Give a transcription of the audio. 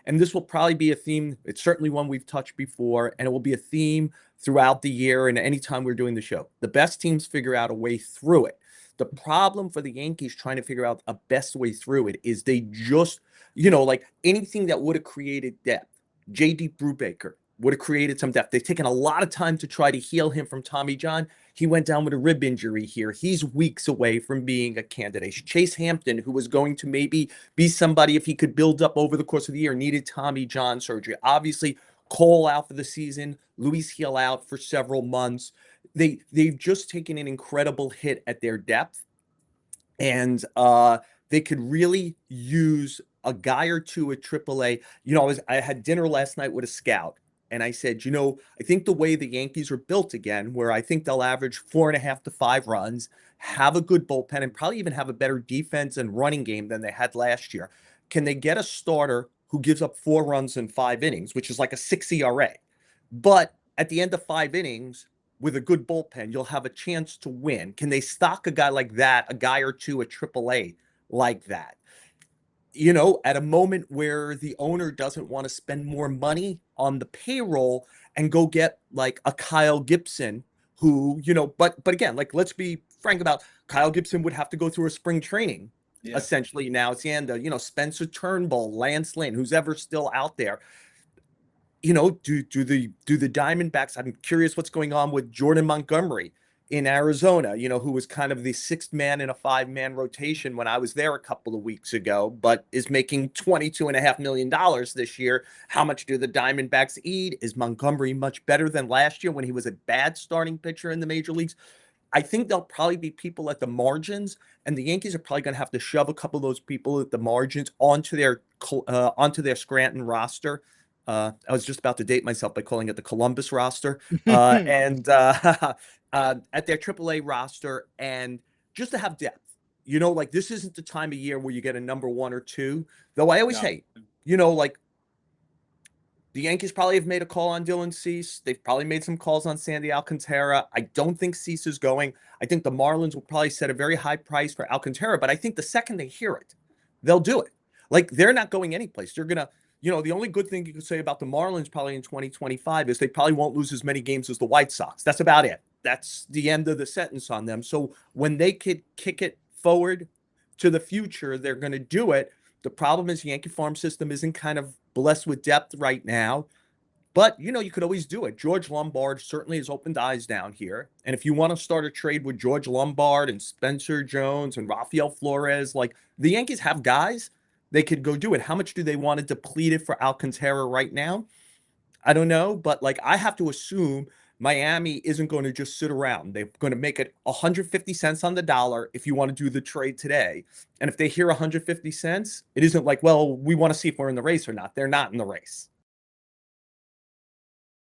and this will probably be a theme. It's certainly one we've touched before, and it will be a theme throughout the year and anytime we're doing the show. The best teams figure out a way through it. The problem for the Yankees trying to figure out a best way through it is they just, like anything that would have created depth. J.D. Brubaker would have created some depth. They've taken a lot of time to try to heal him from Tommy John. He went down with a rib injury here. He's weeks away from being a candidate. Chase Hampton, who was going to maybe be somebody if he could build up over the course of the year, needed Tommy John surgery. Obviously, Cole out for the season, Luis Hill out for several months. They've just taken an incredible hit at their depth, and they could really use a guy or two at AAA. I had dinner last night with a scout, and I said, I think the way the Yankees are built again, where I think they'll average 4.5 to 5 runs, have a good bullpen, and probably even have a better defense and running game than they had last year. Can they get a starter who gives up 4 runs in 5 innings, which is like a 6 ERA? But at the end of 5 innings, with a good bullpen, you'll have a chance to win. Can they stock a guy like that, a guy or two at AAA like that? At a moment where the owner doesn't want to spend more money on the payroll and go get like a Kyle Gibson who, but again, like, let's be frank about Kyle Gibson would have to go through a spring training. Yeah. Essentially now it's the end of, Spencer Turnbull, Lance Lynn, who's ever still out there. Do the Diamondbacks, I'm curious what's going on with Jordan Montgomery in Arizona, who was kind of the 6th man in a 5-man rotation when I was there a couple of weeks ago, but is making $22.5 million this year. How much do the Diamondbacks eat? Is Montgomery much better than last year when he was a bad starting pitcher in the major leagues? I think there'll probably be people at the margins, and the Yankees are probably going to have to shove a couple of those people at the margins onto their Scranton roster. I was just about to date myself by calling it the Columbus roster, and at their AAA roster, and just to have depth. Like, this isn't the time of year where you get a number 1 or 2. Though I always say, like, the Yankees probably have made a call on Dylan Cease. They've probably made some calls on Sandy Alcantara. I don't think Cease is going. I think the Marlins will probably set a very high price for Alcantara, but I think the second they hear it, they'll do it. Like, they're not going anyplace. They're going to, the only good thing you can say about the Marlins probably in 2025 is they probably won't lose as many games as the White Sox. That's about it. That's the end of the sentence on them. So when they could kick it forward to the future, they're going to do it. The problem is Yankee farm system isn't kind of blessed with depth right now. But, you could always do it. George Lombard certainly has opened eyes down here. And if you want to start a trade with George Lombard and Spencer Jones and Rafael Flores, like, the Yankees have guys, they could go do it. How much do they want to deplete it for Alcantara right now? I don't know. But, like, I have to assume Miami isn't going to just sit around. They're going to make it 150 cents on the dollar if you want to do the trade today. And if they hear 150 cents, it isn't like, well, we want to see if we're in the race or not. They're not in the race.